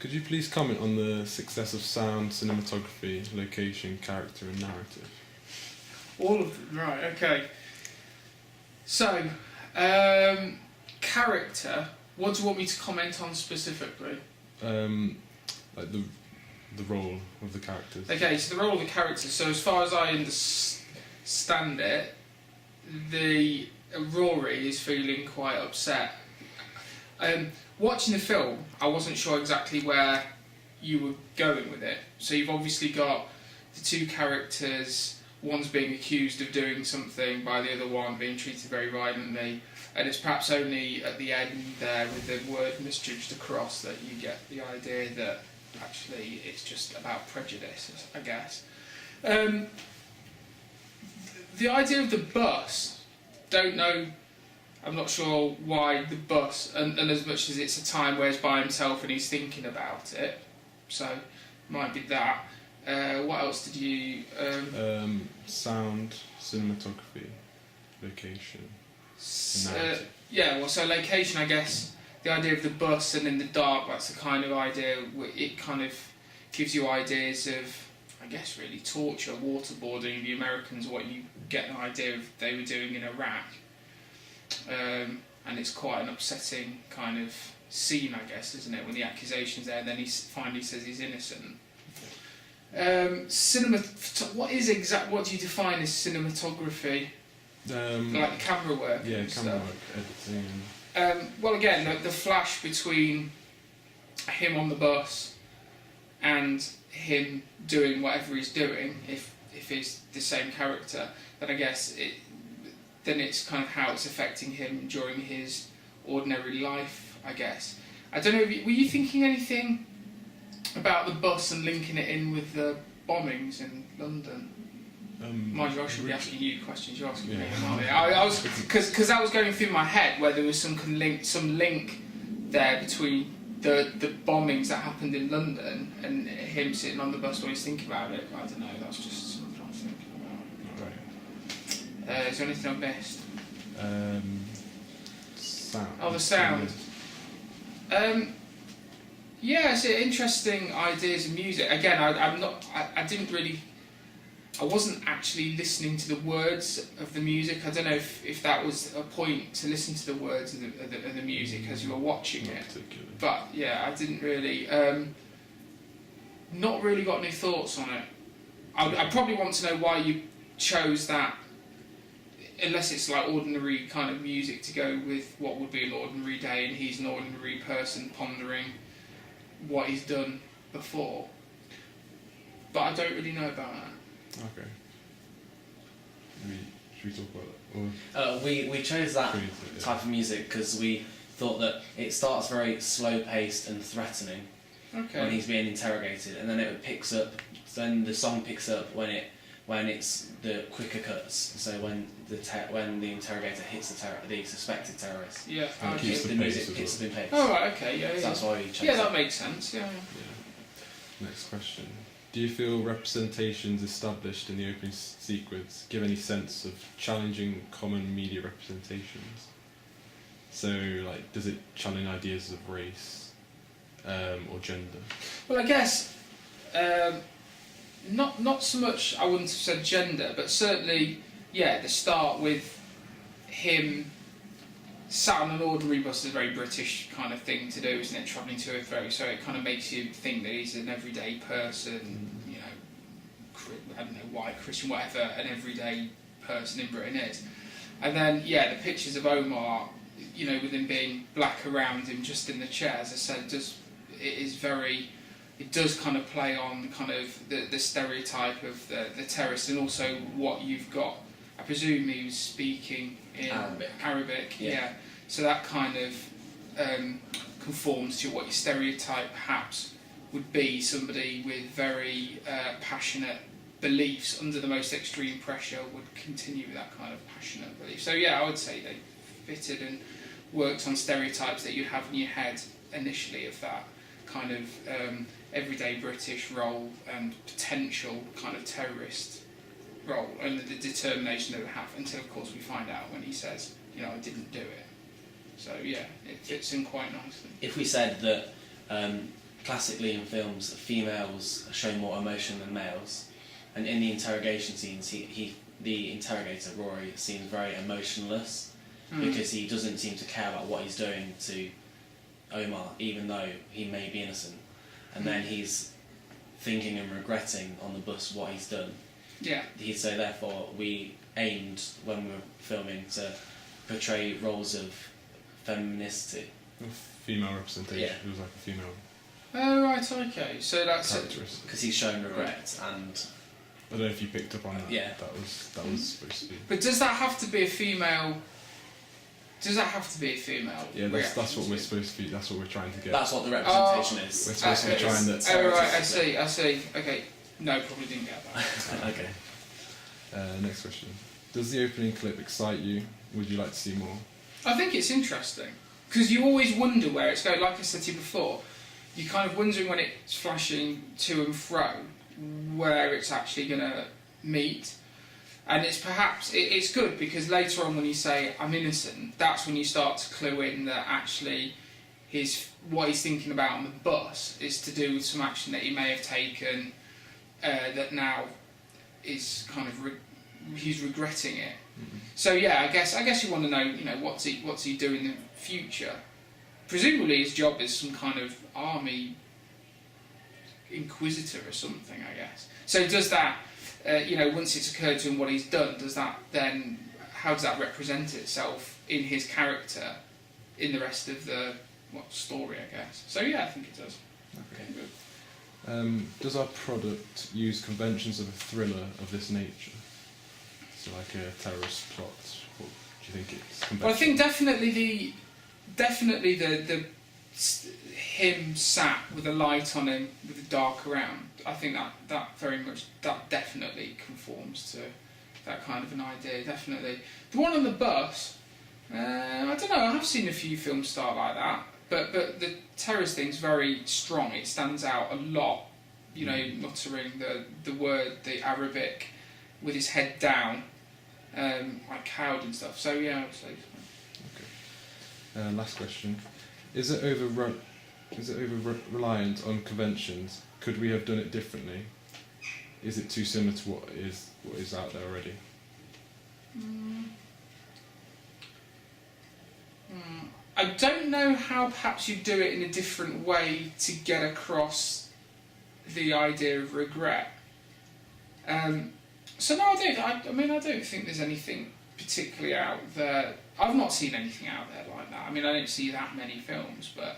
Could you please comment on the success of sound, cinematography, location, character, and narrative? All of them, right? Okay. So, character. What do you want me to comment on specifically? Like the role of the characters. Okay, so the role of the characters. So as far as I understand it, the Rory is feeling quite upset. Watching the film, I wasn't sure exactly where you were going with it. So you've obviously got the two characters. One's being accused of doing something by the other one being treated very violently, and it's perhaps only at the end there with the word misjudged across that you get the idea that actually it's just about prejudice, I guess. The idea of the bus, don't know, I'm not sure why the bus, and as much as it's a time where he's by himself and he's thinking about it, so might be that. What else did you... Sound, cinematography, location, narrative. Yeah, well, so location, I guess, the idea of the bus and in the dark, that's the kind of idea, it kind of gives you ideas of, I guess, really torture, waterboarding the Americans, what you get an idea of they were doing in Iraq. And it's quite an upsetting kind of scene, I guess, isn't it, when the accusation's there and then he finally says he's innocent. What do you define as cinematography? Like camera work? Yeah, and camera stuff. work, editing. Well, again, the flash between him on the bus and him doing whatever he's doing, if he's the same character, then I guess then it's kind of how it's affecting him during his ordinary life, I guess. I don't know, were you thinking anything about the bus and linking it in with the bombings in London? Mind you, I should be asking you questions. You're asking me, aren't you? I was because that was going through my head where there was some link there between the bombings that happened in London and him sitting on the bus while he's thinking about it. I don't know. That's just something I'm thinking about. Right. Is there anything I missed? Sound. Oh, the sound. Yeah, it's interesting ideas of music. Again, I wasn't actually listening to the words of the music. I don't know if that was a point to listen to the words of the music as you were watching it. But yeah, I didn't really, not really got any thoughts on it. I probably want to know why you chose that, unless it's like ordinary kind of music to go with what would be an ordinary day and he's an ordinary person pondering what he's done before. But I don't really know about that. Okay. Should we talk about that? We chose that type of music because we thought that it starts very slow-paced and threatening when he's being interrogated, and then it picks up. Then the song picks up when it's the quicker cuts. So when the interrogator hits the suspected terrorist. Yeah. And Okay. keeps The music picks up in pace. Oh right. Okay. Yeah. So that's why we chose. Yeah, that makes sense. Yeah. Next question. Do you feel representations established in the opening sequence give any sense of challenging common media representations? So, like, does it challenge ideas of race or gender? Well, I guess not so much. I wouldn't have said gender, but certainly, yeah. The start with him sat on an ordinary bus is a very British kind of thing to do, isn't it? Travelling to and fro, so it kind of makes you think that he's an everyday person, you know, I don't know, white, Christian, whatever an everyday person in Britain is. And then, yeah, the pictures of Omar, you know, with him being black around him just in the chair, as I said, it does kind of play on kind of the stereotype of the terrorist, and also what you've got. I presume he was speaking in Arabic, yeah. So that kind of conforms to what your stereotype perhaps would be, somebody with very passionate beliefs under the most extreme pressure would continue with that kind of passionate belief. So yeah, I would say they fitted and worked on stereotypes that you have in your head initially of that kind of everyday British role and potential kind of terrorist role, and the determination they would have, until of course we find out when he says, you know, I didn't do it. So yeah, it fits in quite nicely. If we said that classically in films, females show more emotion than males, and in the interrogation scenes, the interrogator Rory seems very emotionless because he doesn't seem to care about what he's doing to Omar, even though he may be innocent, and then he's thinking and regretting on the bus what he's done. Yeah. So therefore, we aimed when we were filming to portray roles of femininity. Female representation. Yeah. It was like a female. Oh right, okay. So that's characteristic. Because he's shown regret and. I don't know if you picked up on that. Yeah. That was supposed to be. But does that have to be a female? Does that have to be a female? Yeah, that's what we're supposed to be. That's what we're trying to get. That's what the representation is. We're supposed to be trying that. Oh right, I see. Okay, no, probably didn't get that. Okay. Next question. Does the opening clip excite you? Would you like to see more? I think it's interesting because you always wonder where it's going. Like I said to you before, you're kind of wondering when it's flashing to and fro where it's actually going to meet. And it's perhaps, it's good because later on when you say, I'm innocent, that's when you start to clue in that actually what he's thinking about on the bus is to do with some action that he may have taken that now is kind of, he's regretting it. Mm-hmm. So yeah, I guess you want to know, what's he doing in the future? Presumably his job is some kind of army inquisitor or something, I guess. So does that, once it's occurred to him what he's done, how does that represent itself in his character in the rest of the story, I guess? So yeah, I think it does. Okay, good. Does our product use conventions of a thriller of this nature? So like a terrorist plot, what do you think it's conventional? Well, I think definitely the him sat with a light on him with the dark around. I think that definitely conforms to that kind of an idea. Definitely, the one on the bus. I don't know. I have seen a few films start like that, but the terrorist thing's very strong. It stands out a lot. Muttering the Arabic with his head down, like cowed and stuff. So yeah, I would say. Okay. Last question: Is it over reliant on conventions? Could we have done it differently? Is it too similar to what is out there already? I don't know how perhaps you do it in a different way to get across the idea of regret. So no, I don't think there's anything particularly out there. I've not seen anything out there like that. I mean, I don't see that many films, but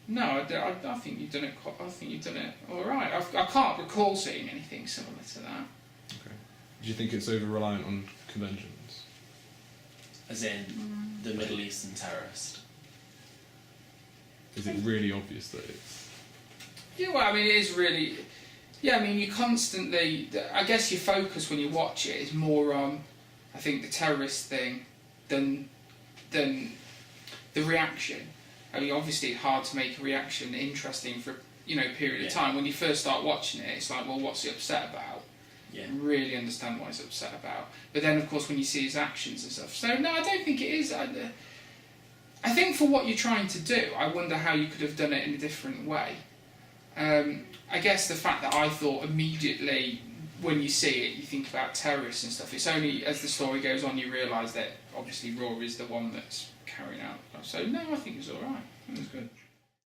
no, I think you've done it. I think you've done it all right. I can't recall seeing anything similar to that. Okay. Do you think it's over reliant on conventions? As in the Middle Eastern terrorist. Is it really obvious that it's? Yeah, well, I mean, it is really. Yeah, I mean, you constantly. I guess your focus when you watch it is more on, I think, the terrorist thing than the reaction. I mean, obviously, it's hard to make a reaction interesting for a period of time. When you first start watching it, it's like, well, what's he upset about? Yeah. Really understand what he's upset about. But then, of course, when you see his actions and stuff. So no, I don't think it is. I think for what you're trying to do, I wonder how you could have done it in a different way. I guess the fact that I thought immediately when you see it, you think about terrorists and stuff. It's only as the story goes on you realise that obviously Rory is the one that's carrying out. So no, I think it was all right. It was good.